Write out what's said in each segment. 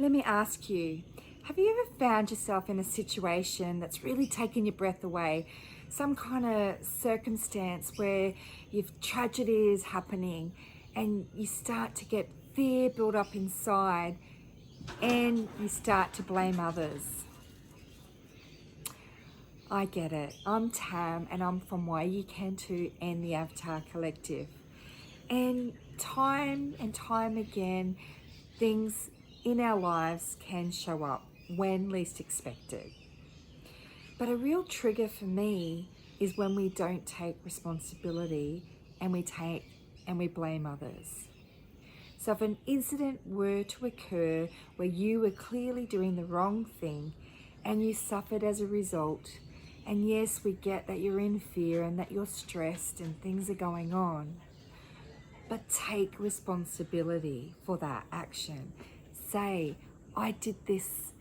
Let me ask you, have you ever found yourself in a situation that's really taken your breath away? Some kind of circumstance where you've tragedy is happening and you start to get fear build up inside and you start to blame others. I get it. I'm Tam and I'm from Why You Can Too and the Avatar Collective. And time again, things in our lives can show up when least expected. But a real trigger for me is when we don't take responsibility and we blame others. So if an incident were to occur where you were clearly doing the wrong thing and you suffered as a result, and yes, we get that you're in fear and that you're stressed and things are going on, but take responsibility for that action. Say, I did this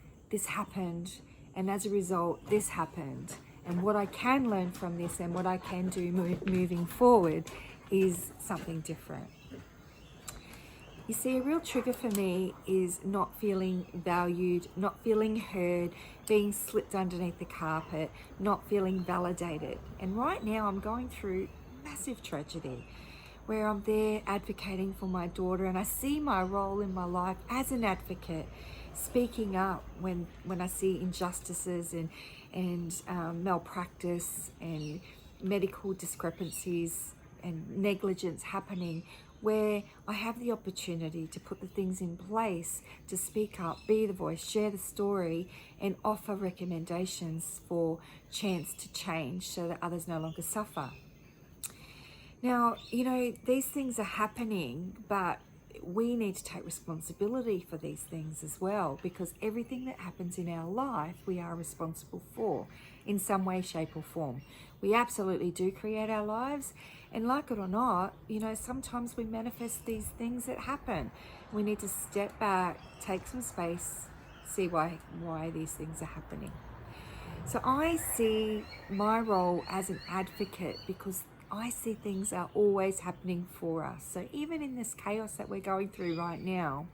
happened, and as a result, this happened. And what I can learn from this and what I can do moving forward is something different. You see, a real trigger for me is not feeling valued, not feeling heard, being slipped underneath the carpet, not feeling validated. And right now I'm going through massive tragedy where I'm there advocating for my daughter, and I see my role in my life as an advocate, speaking up when I see injustices and malpractice and medical discrepancies and negligence happening, where I have the opportunity to put the things in place to speak up, be the voice, share the story, and offer recommendations for chance to change so that others no longer suffer. Now, you know, these things are happening, but we need to take responsibility for these things as well, because everything that happens in our life, we are responsible for in some way, shape, or form. We absolutely do create our lives, and like it or not, you know, sometimes we manifest these things that happen. We need to step back, take some space, see why these things are happening. So I see my role as an advocate because I see things are always happening for us. So even in this chaos that we're going through right now,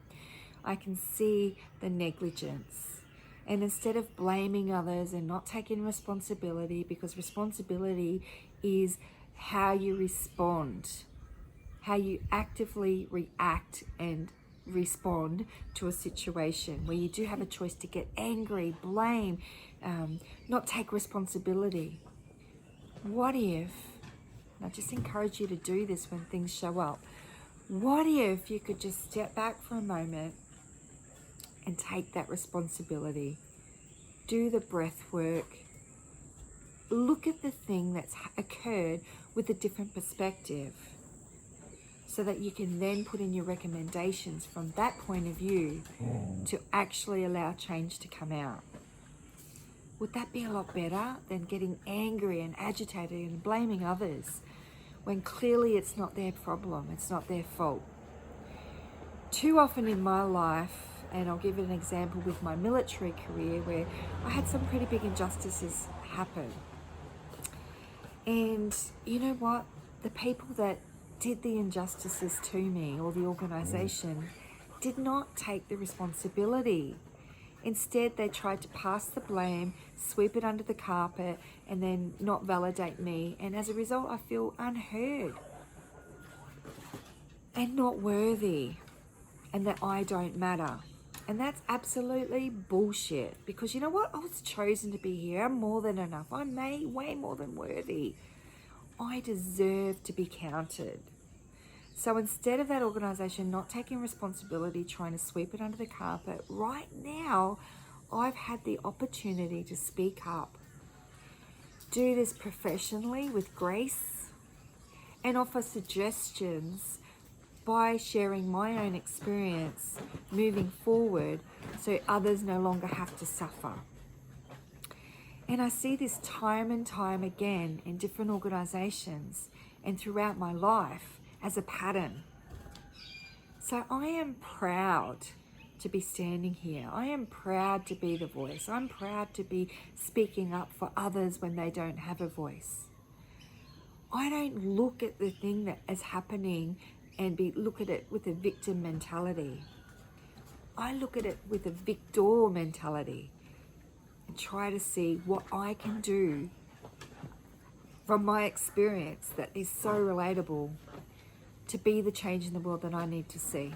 I can see the negligence. And instead of blaming others and not taking responsibility, because responsibility is how you respond, how you actively react and respond to a situation where you do have a choice to get angry, blame, not take responsibility. What if, and I just encourage you to do this when things show up, what if you could just step back for a moment and take that responsibility, do the breath work, look at the thing that's occurred with a different perspective, so that you can then put in your recommendations from that point of view to actually allow change to come out. Would that be a lot better than getting angry and agitated and blaming others when clearly it's not their problem, it's not their fault? Too often in my life, and I'll give an example with my military career where I had some pretty big injustices happen. And you know what? The people that did the injustices to me, or the organisation, did not take the responsibility. Instead, they tried to pass the blame, sweep it under the carpet, and then not validate me. And as a result, I feel unheard and not worthy, and that I don't matter. And that's absolutely bullshit, because you know what? I was chosen to be here. I'm more than enough. I'm way more than worthy. I deserve to be counted. So instead of that organisation not taking responsibility, trying to sweep it under the carpet, right now I've had the opportunity to speak up, do this professionally with grace, and offer suggestions by sharing my own experience moving forward so others no longer have to suffer. And I see this time and time again in different organisations and throughout my life as a pattern. So I am proud to be standing here. I am proud to be the voice. I'm proud to be speaking up for others when they don't have a voice. I don't look at the thing that is happening and look at it with a victim mentality. I look at it with a victor mentality and try to see what I can do from my experience that is so relatable to be the change in the world that I need to see.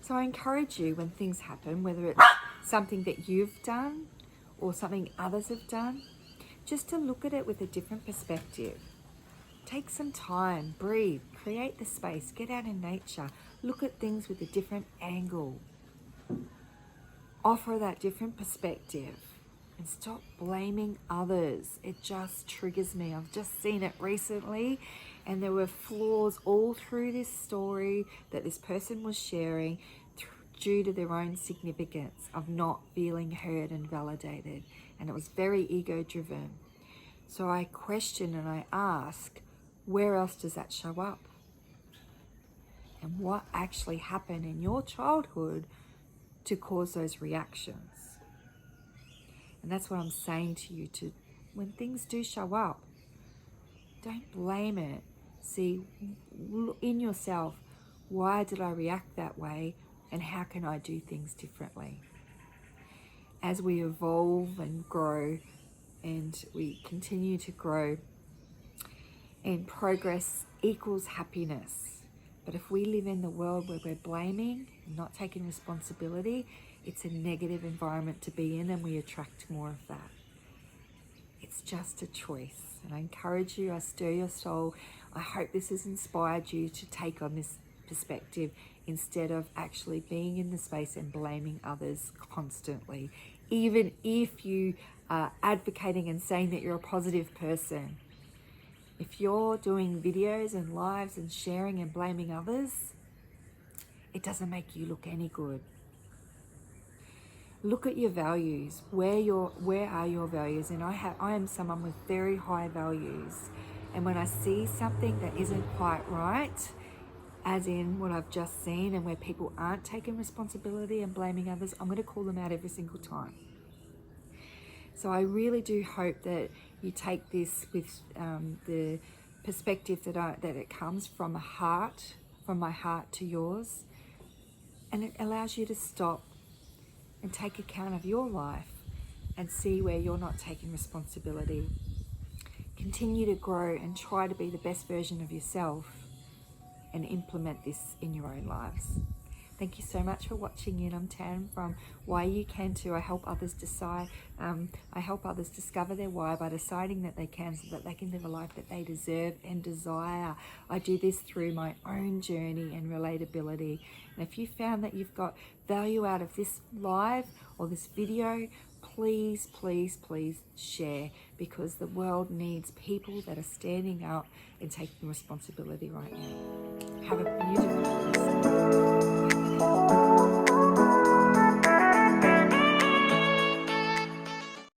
So I encourage you, when things happen, whether it's something that you've done or something others have done, just to look at it with a different perspective. Take some time, breathe, create the space, get out in nature, look at things with a different angle. Offer that different perspective and stop blaming others. It just triggers me. I've just seen it recently, and there were flaws all through this story that this person was sharing due to their own significance of not feeling heard and validated. And it was very ego driven. So I question and I ask, where else does that show up? And what actually happened in your childhood to cause those reactions? And that's what I'm saying to you, to when things do show up, don't blame it. See in yourself, why did I react that way, and how can I do things differently? As we evolve and grow, and we continue to grow, and progress equals happiness. But if we live in the world where we're blaming and not taking responsibility, it's a negative environment to be in, and we attract more of that. It's just a choice. And I encourage you, I stir your soul. I hope this has inspired you to take on this perspective instead of actually being in the space and blaming others constantly. Even if you are advocating and saying that you're a positive person, if you're doing videos and lives and sharing and blaming others, it doesn't make you look any good. Look at your values. Where are your values? And I am someone with very high values. And when I see something that isn't quite right, as in what I've just seen, and where people aren't taking responsibility and blaming others, I'm going to call them out every single time. So I really do hope that you take this with the perspective that it comes from a heart, from my heart to yours, and it allows you to stop and take account of your life and see where you're not taking responsibility. Continue to grow and try to be the best version of yourself and implement this in your own lives. Thank you so much for watching in. I'm Tam from Why You Can Too. I help others discover their why by deciding that they can, so that they can live a life that they deserve and desire. I do this through my own journey and relatability. And if you found that you've got value out of this live or this video, please, please, please share, because the world needs people that are standing up and taking responsibility right now. Have a beautiful